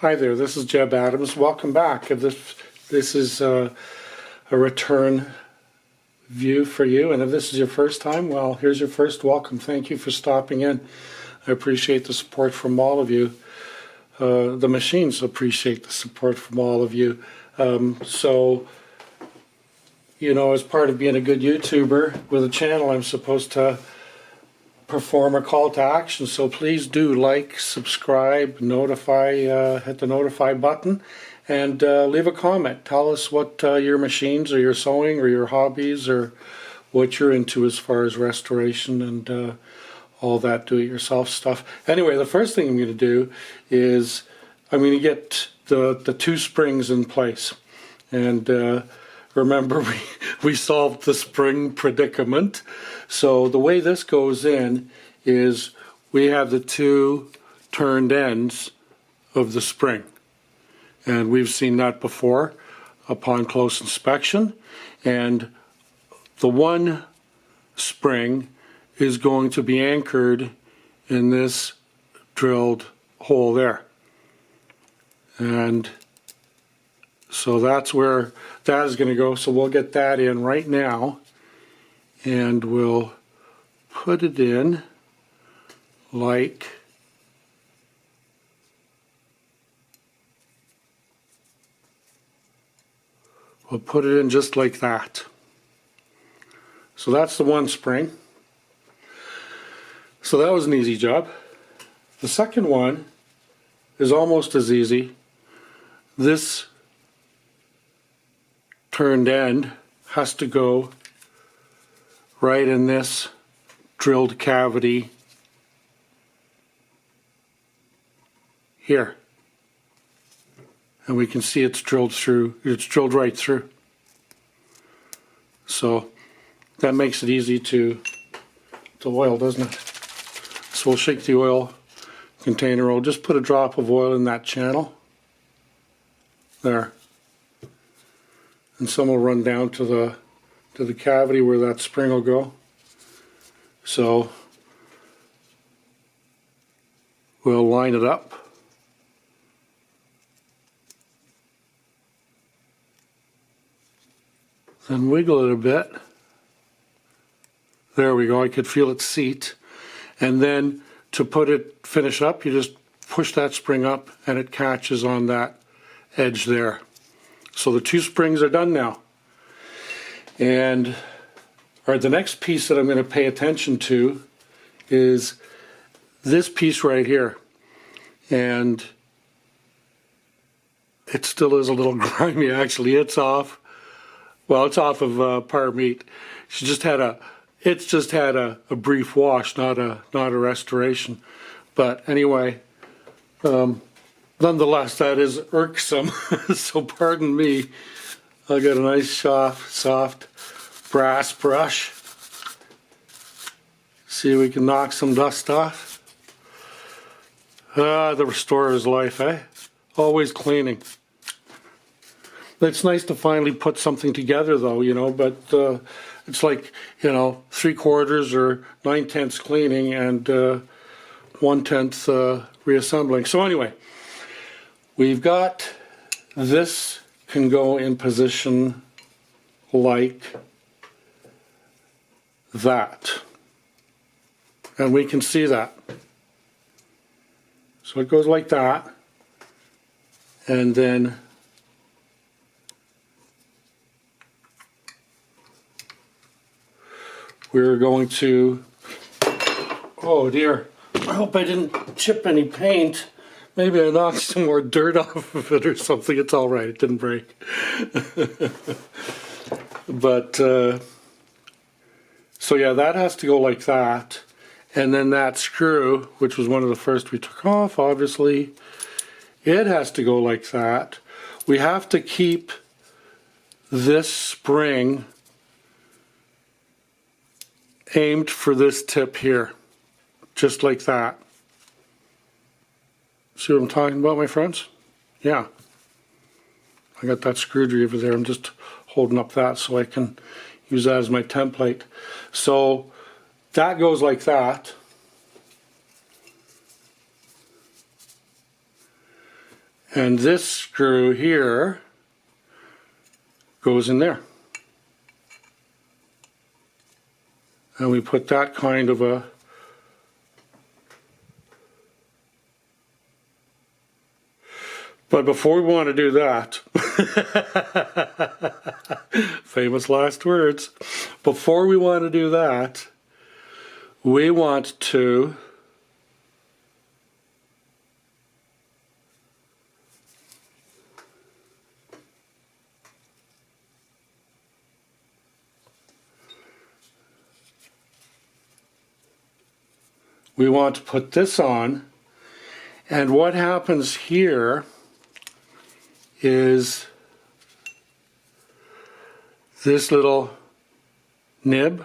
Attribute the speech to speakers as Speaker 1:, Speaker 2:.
Speaker 1: Hi there, this is Jebb Adams. Welcome back. This is a return view for you, and if this is your first time, well, here's your first welcome. Thank you for stopping in. I appreciate the support from all of you. The machines appreciate the support from all of you. So, you know, as part of being a good YouTuber with a channel, I'm supposed to perform a call to action, so please do like, subscribe, notify, hit the notify button, and leave a comment. Tell us what your machines or your sewing or your hobbies or what you're into as far as restoration and all that do-it-yourself stuff. Anyway, the first thing I'm going to do is I'm going to get the two springs in place. And remember, we solved the spring predicament. So the way this goes in is we have the two turned ends of the spring. And we've seen that before upon close inspection. And the one spring is going to be anchored in this drilled hole there. And so that's where that is going to go. So we'll get that in right now. And we'll put it in like we'll put it in just like that. So that's the one spring. So that was an easy job. The second one is almost as easy. This turned end has to go right in this drilled cavity here. And we can see it's drilled right through. So that makes it easy to oil, doesn't it? So we'll shake the oil container. We'll just put a drop of oil in that channel. There. And some will run down to the cavity where that spring will go. So we'll line it up. Then wiggle it a bit. There we go, I could feel it seat. And then to finish up, you just push that spring up and it catches on that edge there. So the two springs are done now. And the next piece that I'm going to pay attention to is this piece right here. And it still is a little grimy actually. It's off. Well, it's off of par meat. It's just had a brief wash, not a restoration. But anyway, nonetheless, that is irksome. So pardon me. I got a nice soft brass brush. See if we can knock some dust off. The restorer's life, eh? Always cleaning. It's nice to finally put something together though, you know, but it's like, you know, 3/4 or 9/10 cleaning and 1/10 reassembling. So anyway, we've got this can go in position like that. And we can see that. So it goes like that. And then we're going to, oh dear, I hope I didn't chip any paint. Maybe I knocked some more dirt off of it or something. It's all right, it didn't break. But, so yeah, that has to go like that. And then that screw, which was one of the first we took off, obviously, it has to go like that. We have to keep this spring aimed for this tip here, just like that. See what I'm talking about, my friends? Yeah. I got that screwdriver there. I'm just holding up that so I can use that as my template. So that goes like that. And this screw here goes in there. And we put that kind of a but before we want to do that, famous last words, before we want to do that, we want to put this on, and what happens here is this little nib